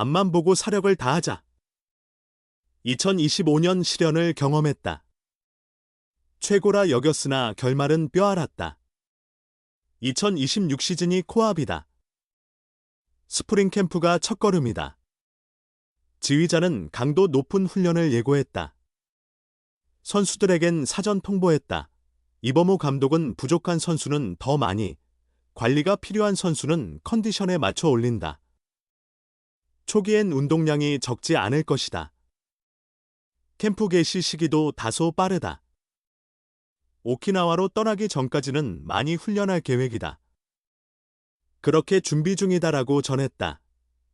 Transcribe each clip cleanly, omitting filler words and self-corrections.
앞만 보고 사력을 다하자. 2025년 시련을 경험했다. 최고라 여겼으나 결말은 뼈알았다. 2026 시즌이 코앞이다. 스프링 캠프가 첫걸음이다. 지휘자는 강도 높은 훈련을 예고했다. 선수들에겐 사전 통보했다. 이범호 감독은 부족한 선수는 더 많이, 관리가 필요한 선수는 컨디션에 맞춰 올린다. 초기엔 운동량이 적지 않을 것이다. 캠프 개시 시기도 다소 빠르다. 오키나와로 떠나기 전까지는 많이 훈련할 계획이다. 그렇게 준비 중이다라고 전했다.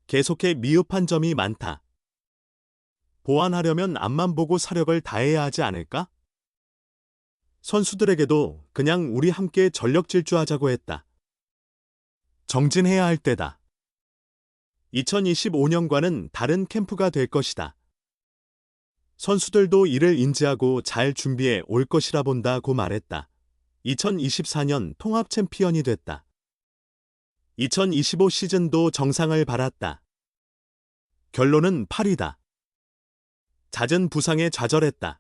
계속해 미흡한 점이 많다. 보완하려면 앞만 보고 사력을 다해야 하지 않을까? 선수들에게도 그냥 우리 함께 전력 질주하자고 했다. 정진해야 할 때다. 2025년과는 다른 캠프가 될 것이다. 선수들도 이를 인지하고 잘 준비해 올 것이라 본다고 말했다. 2024년 통합 챔피언이 됐다. 2025 시즌도 정상을 바랐다. 결론은 8위다. 잦은 부상에 좌절했다.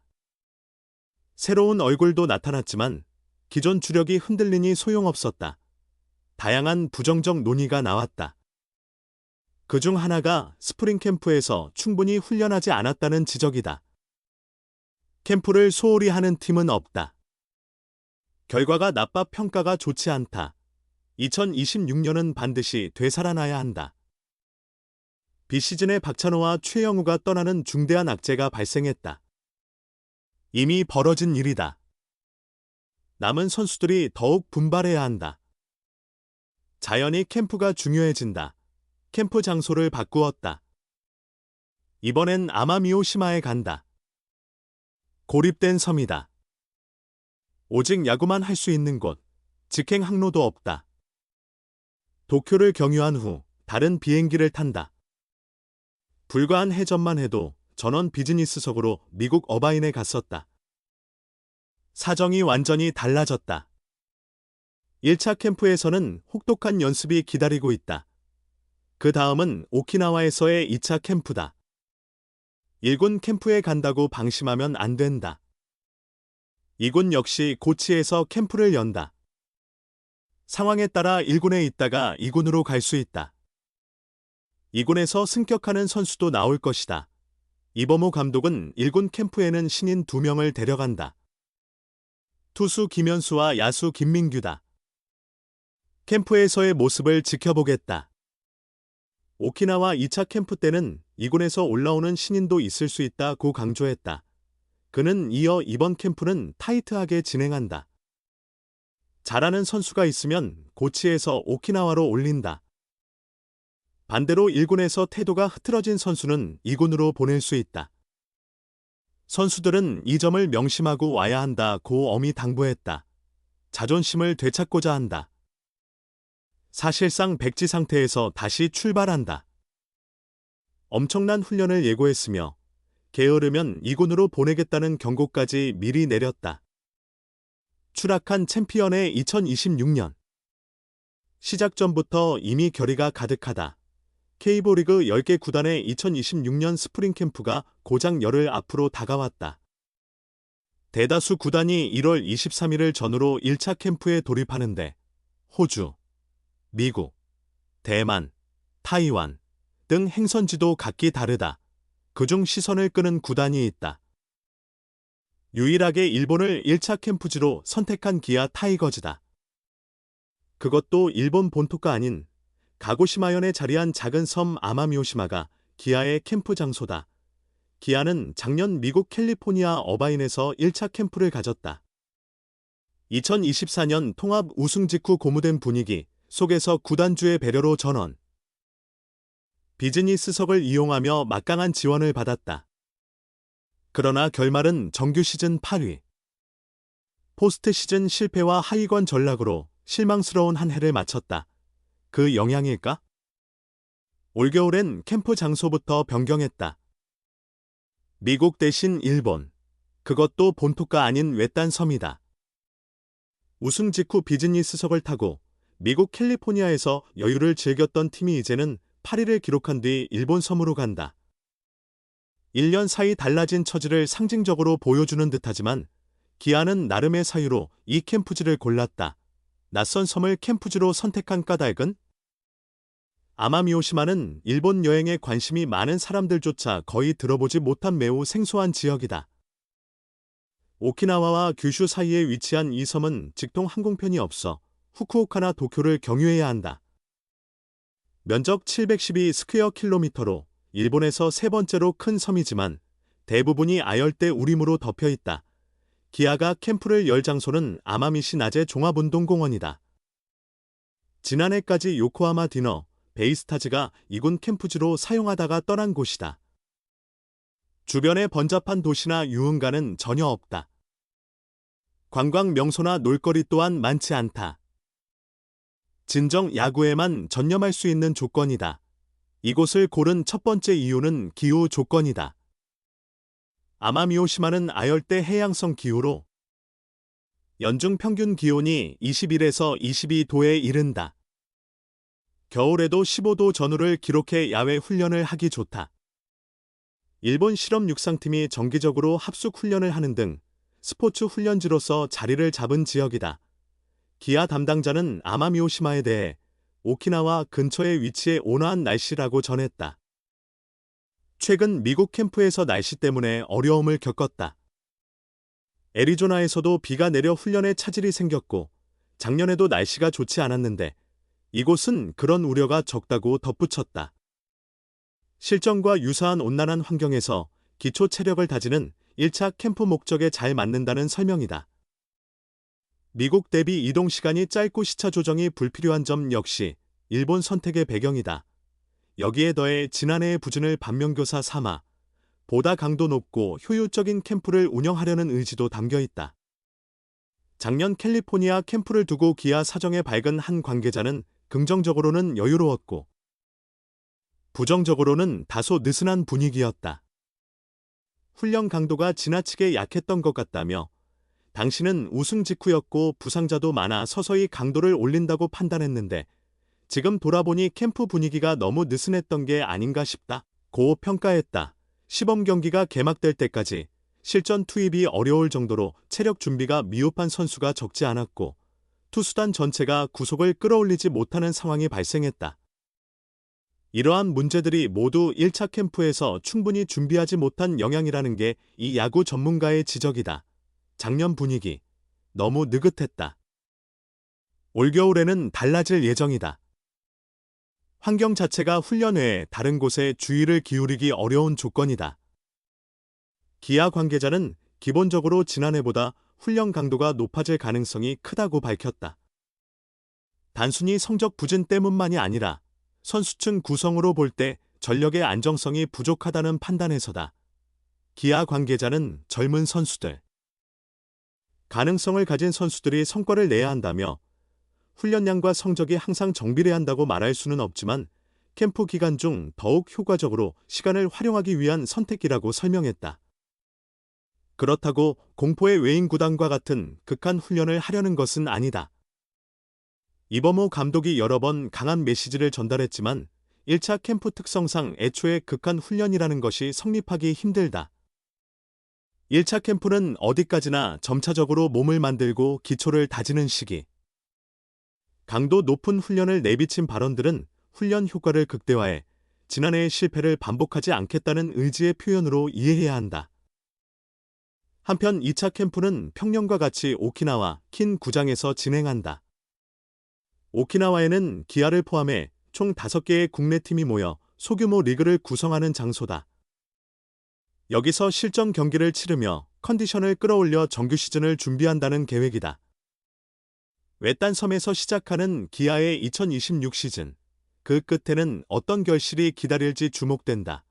새로운 얼굴도 나타났지만 기존 주력이 흔들리니 소용없었다. 다양한 부정적 논의가 나왔다. 그중 하나가 스프링 캠프에서 충분히 훈련하지 않았다는 지적이다. 캠프를 소홀히 하는 팀은 없다. 결과가 나빠 평가가 좋지 않다. 2026년은 반드시 되살아나야 한다. 비시즌에 박찬호와 최영우가 떠나는 중대한 악재가 발생했다. 이미 벌어진 일이다. 남은 선수들이 더욱 분발해야 한다. 자연히 캠프가 중요해진다. 캠프 장소를 바꾸었다. 이번엔 아마미오시마에 간다. 고립된 섬이다. 오직 야구만 할 수 있는 곳, 직행 항로도 없다. 도쿄를 경유한 후 다른 비행기를 탄다. 불과 한 해전만 해도 전원 비즈니스석으로 미국 어바인에 갔었다. 사정이 완전히 달라졌다. 1차 캠프에서는 혹독한 연습이 기다리고 있다. 그 다음은 오키나와에서의 2차 캠프다. 1군 캠프에 간다고 방심하면 안 된다. 2군 역시 고치에서 캠프를 연다. 상황에 따라 1군에 있다가 2군으로 갈 수 있다. 2군에서 승격하는 선수도 나올 것이다. 이범호 감독은 1군 캠프에는 신인 2명을 데려간다. 투수 김현수와 야수 김민규다. 캠프에서의 모습을 지켜보겠다. 오키나와 2차 캠프 때는 2군에서 올라오는 신인도 있을 수 있다고 강조했다. 그는 이어 이번 캠프는 타이트하게 진행한다. 잘하는 선수가 있으면 고치에서 오키나와로 올린다. 반대로 1군에서 태도가 흐트러진 선수는 2군으로 보낼 수 있다. 선수들은 이 점을 명심하고 와야 한다고 엄히 당부했다. 자존심을 되찾고자 한다. 사실상 백지 상태에서 다시 출발한다. 엄청난 훈련을 예고했으며 게으르면 2군으로 보내겠다는 경고까지 미리 내렸다. 추락한 챔피언의 2026년. 시작 전부터 이미 결의가 가득하다. K리그 10개 구단의 2026년 스프링 캠프가 고작 열흘 앞으로 다가왔다. 대다수 구단이 1월 23일을 전후로 1차 캠프에 돌입하는데 호주, 미국, 대만, 타이완 등 행선지도 각기 다르다. 그중 시선을 끄는 구단이 있다. 유일하게 일본을 1차 캠프지로 선택한 기아 타이거즈다. 그것도 일본 본토가 아닌 가고시마현에 자리한 작은 섬 아마미오시마가 기아의 캠프 장소다. 기아는 작년 미국 캘리포니아 어바인에서 1차 캠프를 가졌다. 2024년 통합 우승 직후 고무된 분위기 속에서 구단주의 배려로 전원. 비즈니스석을 이용하며 막강한 지원을 받았다. 그러나 결말은 정규 시즌 8위. 포스트 시즌 실패와 하위권 전락으로 실망스러운 한 해를 마쳤다. 그 영향일까? 올겨울엔 캠프 장소부터 변경했다. 미국 대신 일본. 그것도 본토가 아닌 외딴 섬이다. 우승 직후 비즈니스석을 타고 미국 캘리포니아에서 여유를 즐겼던 팀이 이제는 8위를 기록한 뒤 일본 섬으로 간다. 1년 사이 달라진 처지를 상징적으로 보여주는 듯하지만 기아는 나름의 사유로 이 캠프지를 골랐다. 낯선 섬을 캠프지로 선택한 까닭은 아마미오시마는 일본 여행에 관심이 많은 사람들조차 거의 들어보지 못한 매우 생소한 지역이다. 오키나와와 규슈 사이에 위치한 이 섬은 직통 항공편이 없어 후쿠오카나 도쿄를 경유해야 한다. 면적 712 스퀘어 킬로미터로 일본에서 세 번째로 큰 섬이지만 대부분이 아열대 우림으로 덮여 있다. 기아가 캠프를 열 장소는 아마미시 낮의 종합운동공원이다. 지난해까지 요코하마 디너, 베이스타즈가 이군 캠프지로 사용하다가 떠난 곳이다. 주변에 번잡한 도시나 유흥가는 전혀 없다. 관광 명소나 놀거리 또한 많지 않다. 진정 야구에만 전념할 수 있는 조건이다. 이곳을 고른 첫 번째 이유는 기후 조건이다. 아마미오시마는 아열대 해양성 기후로 연중 평균 기온이 21에서 22도에 이른다. 겨울에도 15도 전후를 기록해 야외 훈련을 하기 좋다. 일본 실험 육상팀이 정기적으로 합숙 훈련을 하는 등 스포츠 훈련지로서 자리를 잡은 지역이다. 기아 담당자는 아마미오시마에 대해 오키나와 근처에 위치해 온화한 날씨라고 전했다. 최근 미국 캠프에서 날씨 때문에 어려움을 겪었다. 애리조나에서도 비가 내려 훈련에 차질이 생겼고 작년에도 날씨가 좋지 않았는데 이곳은 그런 우려가 적다고 덧붙였다. 실전과 유사한 온난한 환경에서 기초 체력을 다지는 1차 캠프 목적에 잘 맞는다는 설명이다. 미국 대비 이동 시간이 짧고 시차 조정이 불필요한 점 역시 일본 선택의 배경이다. 여기에 더해 지난해의 부진을 반면교사 삼아 보다 강도 높고 효율적인 캠프를 운영하려는 의지도 담겨 있다. 작년 캘리포니아 캠프를 두고 기아 사정에 밝은 한 관계자는 긍정적으로는 여유로웠고 부정적으로는 다소 느슨한 분위기였다. 훈련 강도가 지나치게 약했던 것 같다며 당시는 우승 직후였고 부상자도 많아 서서히 강도를 올린다고 판단했는데 지금 돌아보니 캠프 분위기가 너무 느슨했던 게 아닌가 싶다. 고 평가했다. 시범 경기가 개막될 때까지 실전 투입이 어려울 정도로 체력 준비가 미흡한 선수가 적지 않았고 투수단 전체가 구속을 끌어올리지 못하는 상황이 발생했다. 이러한 문제들이 모두 1차 캠프에서 충분히 준비하지 못한 영향이라는 게 이 야구 전문가의 지적이다. 작년 분위기 너무 느긋했다. 올겨울에는 달라질 예정이다. 환경 자체가 훈련 외에 다른 곳에 주의를 기울이기 어려운 조건이다. 기아 관계자는 기본적으로 지난해보다 훈련 강도가 높아질 가능성이 크다고 밝혔다. 단순히 성적 부진 때문만이 아니라 선수층 구성으로 볼 때 전력의 안정성이 부족하다는 판단에서다. 기아 관계자는 젊은 선수들, 가능성을 가진 선수들이 성과를 내야 한다며 훈련량과 성적이 항상 정비례 한다고 말할 수는 없지만 캠프 기간 중 더욱 효과적으로 시간을 활용하기 위한 선택이라고 설명했다. 그렇다고 공포의 외인 구단과 같은 극한 훈련을 하려는 것은 아니다. 이범호 감독이 여러 번 강한 메시지를 전달했지만 1차 캠프 특성상 애초에 극한 훈련이라는 것이 성립하기 힘들다. 1차 캠프는 어디까지나 점차적으로 몸을 만들고 기초를 다지는 시기. 강도 높은 훈련을 내비친 발언들은 훈련 효과를 극대화해 지난해의 실패를 반복하지 않겠다는 의지의 표현으로 이해해야 한다. 한편 2차 캠프는 평년과 같이 오키나와 킨 구장에서 진행한다. 오키나와에는 기아를 포함해 총 5개의 국내 팀이 모여 소규모 리그를 구성하는 장소다. 여기서 실전 경기를 치르며 컨디션을 끌어올려 정규 시즌을 준비한다는 계획이다. 외딴 섬에서 시작하는 기아의 2026 시즌, 그 끝에는 어떤 결실이 기다릴지 주목된다.